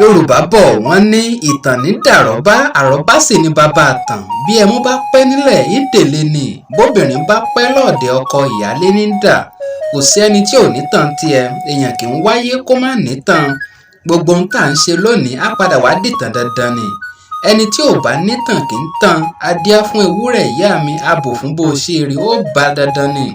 Yorùbá bọ̀ wọ́n ní ìtàn ní dàrọ́bá, àrọ́bá sì ni bàbá àtàn. Bí ẹmu bá pẹ́ nílẹ̀ ìdèlé ni, bóbìnrin bá pẹ́ lọ́ọ̀dẹ̀ ọkọ ìyálé ní dà. Kò sí ẹni tí ò ní tàn tiẹ̀, èèyàn kì í wáyé kó má ní tàn. Gbogbo ohun tá à ń ṣe lónìí á padà wá dìtàn dandan ni. Ẹni tí ò bá ní tàn kì í tàn. Adíá fún ewúrẹ́ ìyá mi, abò fún bó ṣe eré ó bá dandan ni,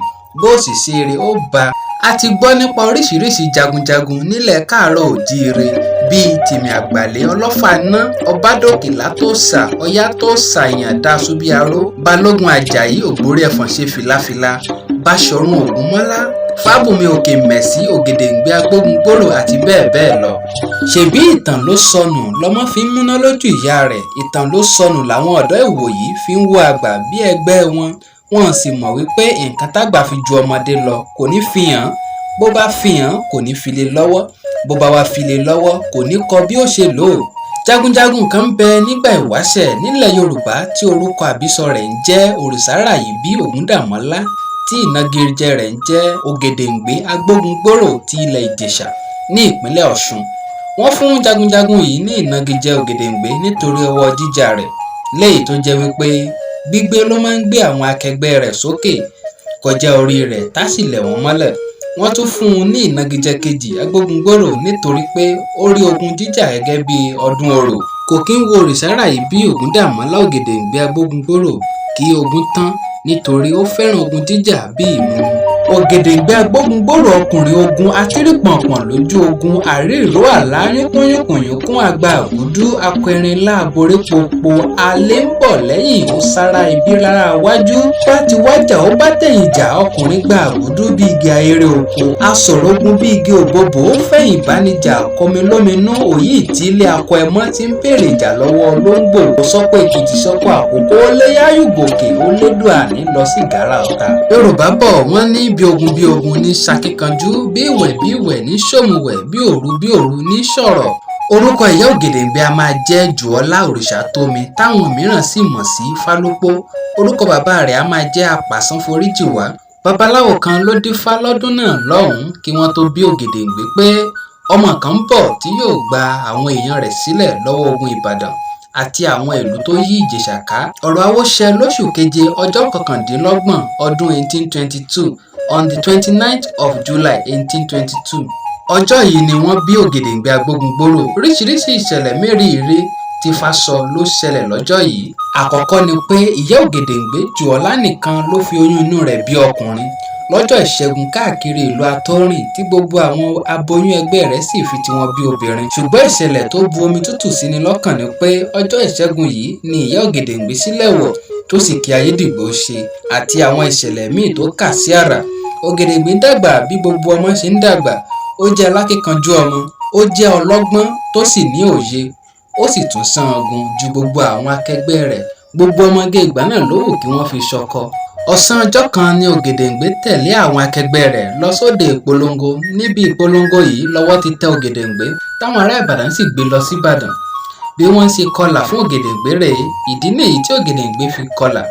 bó sì ṣe eré ó bá. A ti gbọ́ nípa oríṣiríṣi jagunjagun nílẹ̀ káàárọ̀ òjíire bíi tìmì àgbàlẹ̀ ọlọ́fà iná, ọbádòkìlá tó sà, ọyá tó sàyàn daṣu bí aró, balógun àjàyí ògbórí ẹ̀fọ̀n ṣe fìlàfìlà, báṣọ̀run ògúnmọ́lá, fábùnmi òkè mẹ̀sí, ògèdèngbé agbógungbórò àti bẹ́ẹ̀ bẹ́ẹ̀ lọ. Ṣèbí ìtàn ló sọnù lọmọ fi ń múná lójú ìyá rẹ̀, ìtàn ló sọnù làwọn ọ̀dọ́ ìwòyí fi ń wo àgbà bí ẹgbẹ́ wọn. Wọ́n sì mọ̀ wípé nǹkan tágbà fi ju ọmọdé lọ kò ní fi hàn, bó bá fi hàn kò ní fi lé lọ́wọ́, bó bá wá fi lé lọ́wọ́ kò ní kọ bí ó ṣe lò ó. Jagunjagun kan ń bẹ nígbà ìwáṣẹ̀ nílẹ̀ Yorùbá tí orúkọ àbísọ rẹ̀ ń jẹ́ Òrìṣàràyìbí Ògúndàmọ́lá, tí ìnagijẹ rẹ̀ ń jẹ́ Ògèdèngbé Agbógungbórò ti ilẹ̀ Ìjèsà ní ìpínlẹ̀ Ọ̀ṣun. Wọ́n fún jagunjagun yìí ní ìnagijẹ Ògèdèngbé nítorí ọwọ́ jíjà rẹ̀, léyìí tó jẹ́ wípé gbígbé ló máa ń gbé àwọn akẹgbẹ́ rẹ̀ sókè kọjá orí rẹ̀ tá sì lẹ̀ wọ́n mọ́lẹ̀. Wọ́n tún fún un ní ìnagijẹ kejì Agbógungbórò nítorí pé ó rí ogun jíjà gẹ́gẹ́ bí ọdún orò. Kò kí ń wo Òrìṣàràyìbí Ògúndàmọ́lá Ògèdèngbé Agbógungbórò kí ogun tán nítorí ó fẹ́ràn ogun jíjà bí ìmúmu. Ògèdèngbé Agbógungbórò ọkùnrin ogun atírìpọ̀npọ̀n lójú ogun, àríró àlá yínkúnyínkùnyínkún àgbà àgùdú, akọrin láàborí popo, alẹ́ ń bọ̀ lẹ́yìn ó sára ibi lára wájú, bá ti wájà ó bá tẹ̀yìn jà, ọkùnrin gba àgùdú bí igi ahéré oko, asọ̀rọ̀ ogun bí igi òbòbò, ó fẹ̀yìn ìbánijà kọmi lóminú, òyì ìtílé akọ ẹmọ́ ti ń bèrè ìjà lọ́wọ́ olóńgbò, sọ́pọ̀ èkìtì sọ́pọ̀ àkókò, ó lé yáyùgòkè ó lédùn àní lọ sí gàrà ọ̀tá. Yorùbá bọ̀ wọ́n ní bí ogun ní ṣakíkanjú, bí ìwẹ̀ ní ṣòmùwẹ̀, bí òru ní ṣọ̀rọ̀. Orúkọ ìyá Ògèdèngbé a máa jẹ́ Jùọ́lá Òrìṣàtómi, táwọn mìíràn sì mọ̀ sí Fálópó. Orúkọ bàbá rẹ̀ a máa jẹ́ Apàsánforíjìwá. Babaláwo kan ló dífá lọ́dún náà lọ́hùn-ún kí wọ́n tó bí Ògèdèngbé pé ọmọ kan ń bọ̀ tí yóò gba àwọn èèyàn rẹ̀ sílẹ̀ lọ́wọ́ ogun Ìbàdàn àti àwọn ìlú tó yí Ìjẹ̀ṣà ká. Ọ̀rọ̀ àwo ṣẹ lóṣù keje ọjọ́ 29 ọdún 1822 on the 29th of July 1822. Ọjọ́ yìí ni wọ́n bí Ògèdèngbé Agbógungbórò. Oríṣiríṣi ìṣẹ̀lẹ̀ mérìírí tí fásọ ló ṣẹlẹ̀ lọ́jọ́ yìí. Àkọ́kọ́ ni pé ìyá Ògèdèngbé Jùọ́lá nìkan ló fi oyún inú rẹ̀ bí ọkùnrin lọ́jọ́ ìṣẹ́gun káàkiri ìlú Atọ́rìn tí gbogbo àwọn aboyún ẹgbẹ́ rẹ̀ sì fi tiwọn bí obìnrin. Ṣùgbọ́n ìṣẹ̀lẹ̀ tó bu omi tútù sí ni lọ́kàn ni pé ọjọ́ ìṣẹ́gun yìí ni ìyá Ògèdèngbé sílẹ̀ wọ̀ tó sì kí ayédìgbò ṣe àti àwọn ìṣẹ̀lẹ̀ míì tó kà sí àrà. Ògèdèngbé dàgbà bí gbogbo ọmọ ṣe ń dàgbà. Ó jẹ́ alákíkanjú ọmọ, ó jẹ́ ọlọ́gbọ́n tó sì ní òye, ó sì tún sán ogun ju gbogbo àwọn akẹgbẹ́ rẹ̀. Gbogbo ọmọge ìgbà náà ló wù kí wọ́n fi ṣọkọ. Ọ̀sán ọjọ́ kan ni Ògèdèngbé tẹ̀lé àwọn akẹgbẹ́ rẹ̀ lọ sóde ìpolongo. Níbi ìpolongo yìí lọ́wọ́ ti tẹ Ògèdèngbé táwọn ará Ìbàdàn sì gbé lọ sí Ìbàdàn. Bí wọ́n ṣe kọlà fún Ògèdèngbé rèé, ìdí nìyí tí Ògèdèngbé fi kọlà.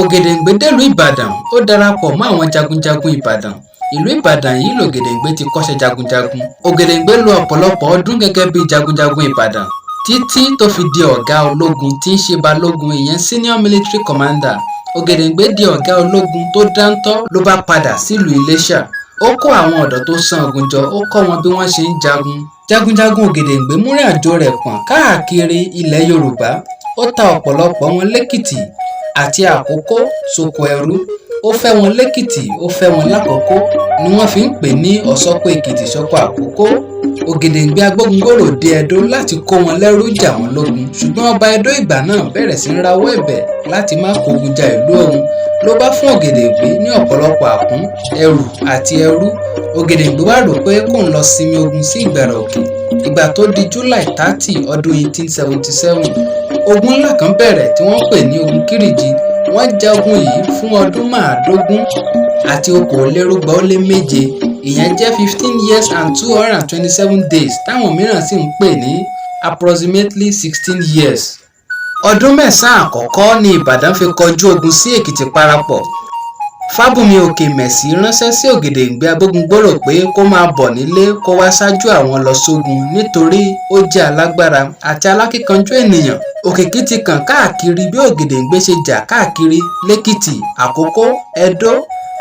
Ògèdèngbé délùú Ìbàdàn, ó darapọ̀ mọ́ àwọn jagunjagun Ìbàdàn. Ìlú Ìbàdàn yìí l'Ògèdèngbé ti kọ́ṣẹ́ jagunjagun. Ògèdèngbé lò ọ̀pọ̀lọpọ̀ ọdún gẹ́gẹ́ bí jagunjagun Ìbàdàn títí tó fi di ọ̀gá ológun tí ń ṣe balógun, ìyẹn senior military commander. Ògèdèngbé di ọ̀gá ológun tó dáńtọ́ ló bá padà sílùú Iléṣà. Ó kó àwọn ọ̀dọ́ tó sán ogun jọ, ó kọ́ wọn bí wọ́n ṣe ń jagun. Jagunjagun Ògèdèngbé múrìn àjò rẹ̀ pọ̀n káàkiri ilẹ̀ Yorùbá. Ó ta ọ̀pọ̀lọpọ̀ wọn lẹ́kìtì àti Àkókó sóko ẹrú. Ó fẹ́ wọn lẹ́kìtì, ó fẹ́ wọn lákòókó ni wọ́n fi ń pè ní ọ̀sọ́kọ̀ èkìtì sọ́kọ̀ Àkókó. Ògèdèngbé Agbógungbórò dé Ẹdó láti kó wọn lẹ́rú jà wọ́n lógun, ṣùgbọ́n ọba Ẹdó ìgbà náà bẹ̀rẹ̀ sí ń rawọ́ ẹ̀bẹ̀ láti má kógun ja ìlú òun. Ló bá fún Ògèdèngbé ní ọ̀pọ̀lọpọ̀ àkún, ẹrù àti ẹrú. Ògèdèngbé wá rò pé kóun lọ sinmi ogun sí Ìgbàrà Òkè. Ìgbà tó di July 30 ọdún 1877, ogun ńlá kan bẹ̀rẹ̀ tí wọ́n pè ní ogun Kírìjí. Wọ́n ja ogun yìí fún ọdún 15 àti okòólérúgba-ó-lé-méje, ìyẹn jẹ́ 15 years and 227 days táwọn mìíràn sì ń pè ní approximately 16 years. Ọdún mẹ́sàn-án àkọ́kọ́ ni Ìbàdàn fi kọjú ogun sí Èkìtì parapọ̀. Fábùnmi Òkèmẹ̀sì ránṣẹ́ sí Ògèdèngbé Agbógungbórò pé kó máa bọ̀ nílé kó wá ṣáájú àwọn lọ sógun nítorí ó jẹ́ alágbára àti alákíkanjú ènìyàn. Òkìkí ti kàn káàkiri bí Ògèdèngbé ṣe jà káàkiri lẹ́kìtì, Àkókó, Ẹdó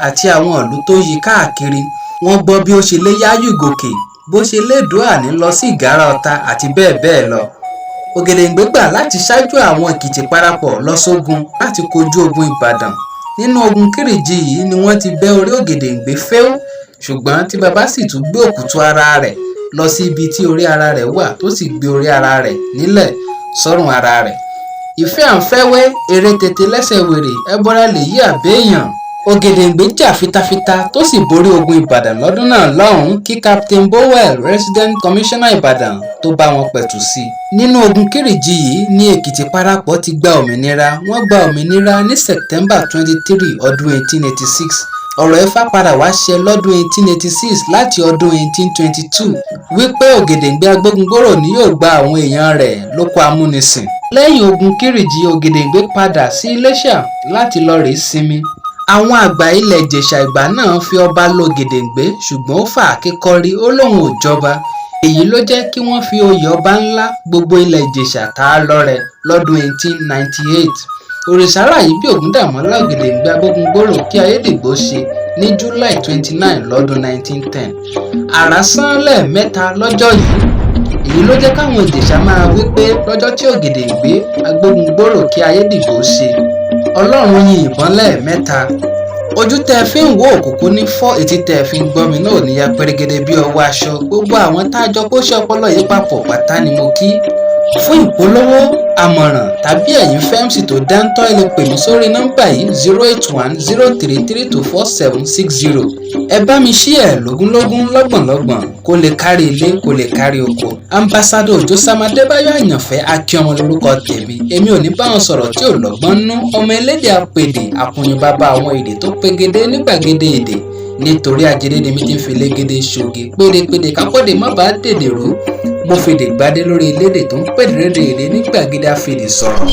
àti àwọn ìlú tó yí káàkiri. Wọ́n gbọ́ bí ó ṣe lé Yáyù gòkè, bó ṣe lé Dóàní lọ sí Ìgárá Ọ̀tà àti bẹ́ẹ̀ bẹ́ẹ̀ lọ. Ògèdèngbé gbà láti ṣáájú àwọn Èkìtì parapọ̀ lọ sógun láti kojú ogun Ìbàdàn. Nínú ogun Kírìjí yìí ni wọ́n ti bẹ́ orí Ògèdèngbé fẹ́ù, ṣùgbọ́n tí bàbá sì tún gbé òkútu ara rẹ̀ lọ sí ibi tí orí ara rẹ̀ wà tó sì gbé orí ara rẹ̀ nílẹ̀ sọ́rùn ara rẹ̀. Ìfẹ́ à ń fẹ́wẹ́, eré tètè lẹ́sẹ̀ wèrè, ẹbọra lèyí àbẹ́yàn. Ògèdèngbé jà fitafita tó sì borí ogun Ìbàdàn lọ́dún náà lọ́hùn-ún kí Captain Bowell, Resident Commissioner Ìbàdàn, tó bá wọn pẹ̀tù sí. Nínú ogun Kírìjí yìí ní Èkìtì parapọ̀ ti gba òmìnira. Wọ́n gba òmìnira ní September 23 ọdún 1886. Ọ̀rọ̀ Ifá padà wá ṣẹ lọ́dún 1886 láti ọdún 1822 wípé Ògèdèngbé Agbógungbórò ni yóò gba àwọn èèyàn rẹ̀ lóko amúnisìn. Lẹ́yìn ogun Kírìjí, Ògèdèngbé padà sí Iléṣà láti lọ rèé sinmi. Àwọn àgbà ilẹ̀ Ìjẹ̀ṣà ìgbà náà fi ọba lo Ògèdèngbé ṣùgbọ́n ó fà á kíkọrí, ó lóun ò jọba. Èyí ló jẹ́ kí wọ́n fi oyè Obánlá gbogbo ilẹ̀ Ìjẹ̀ṣà tá a lọ́rẹ lọ́dún 1898. Òrìṣàrà yìí bí Ògúndàmọ́lá Ògèdèngbé Agbógungbórò kí Ayédìgbò ṣe ní July 29 lọ́dún 1910. Àrá sán lẹ́ẹ̀mẹ́ta lọ́jọ́ yìí. Èyí ló jẹ́ káwọn Ìjẹ̀ṣà máa wí pé lọ́jọ́ tí Ògèdèngbé Agbógungbórò kí Ayédìgbò ṣe, Ọlọ́run yin ìbọn lẹ́ẹ̀mẹ́ta. Ojú tẹ́ fi ń wo òkùnkùn ní fọ́, etí tẹ́ fi ń gbọ́ mi náà níyà pérégedé bí ọwọ́ aṣọ. Gbogbo àwọn tá a jọ kó ṣe ọpọlọ yìí papọ̀ pátá ni mo kí. Fún ìpolówó, àmọ̀ràn tàbí ẹ̀yin fẹ́ MC tó dáńtọ́, ẹ lè pè mí sórí nọ́mbà yìí 08103324760. Ẹ bá mi ṣí ẹ̀ lógúnlógún lọ́gbọ̀nlọ́gbọ̀n kó lè kárí ilé kó lè kárí oko. Ambassador Òjó Sam Adébáyọ̀ Àyànfẹ́ Akíọmọ lórúkọ tèmi. Èmi ò ní bá wọn sọ̀rọ̀ tí ò lọ́gbọ́n nú. Ọmọ elédè apèdè àkùnyin bàbá àwọn èdè tó pegedé ní gbàgede èdè. Nítorí ajere ni mi ti fi légede ṣoge pérépéré kákọ́dé má bàa dèdè rú. Mo fèdè gbadé lórí elédè tó ń pèdè rédè èdè ní gbàgede àfèdè sọ̀rọ̀.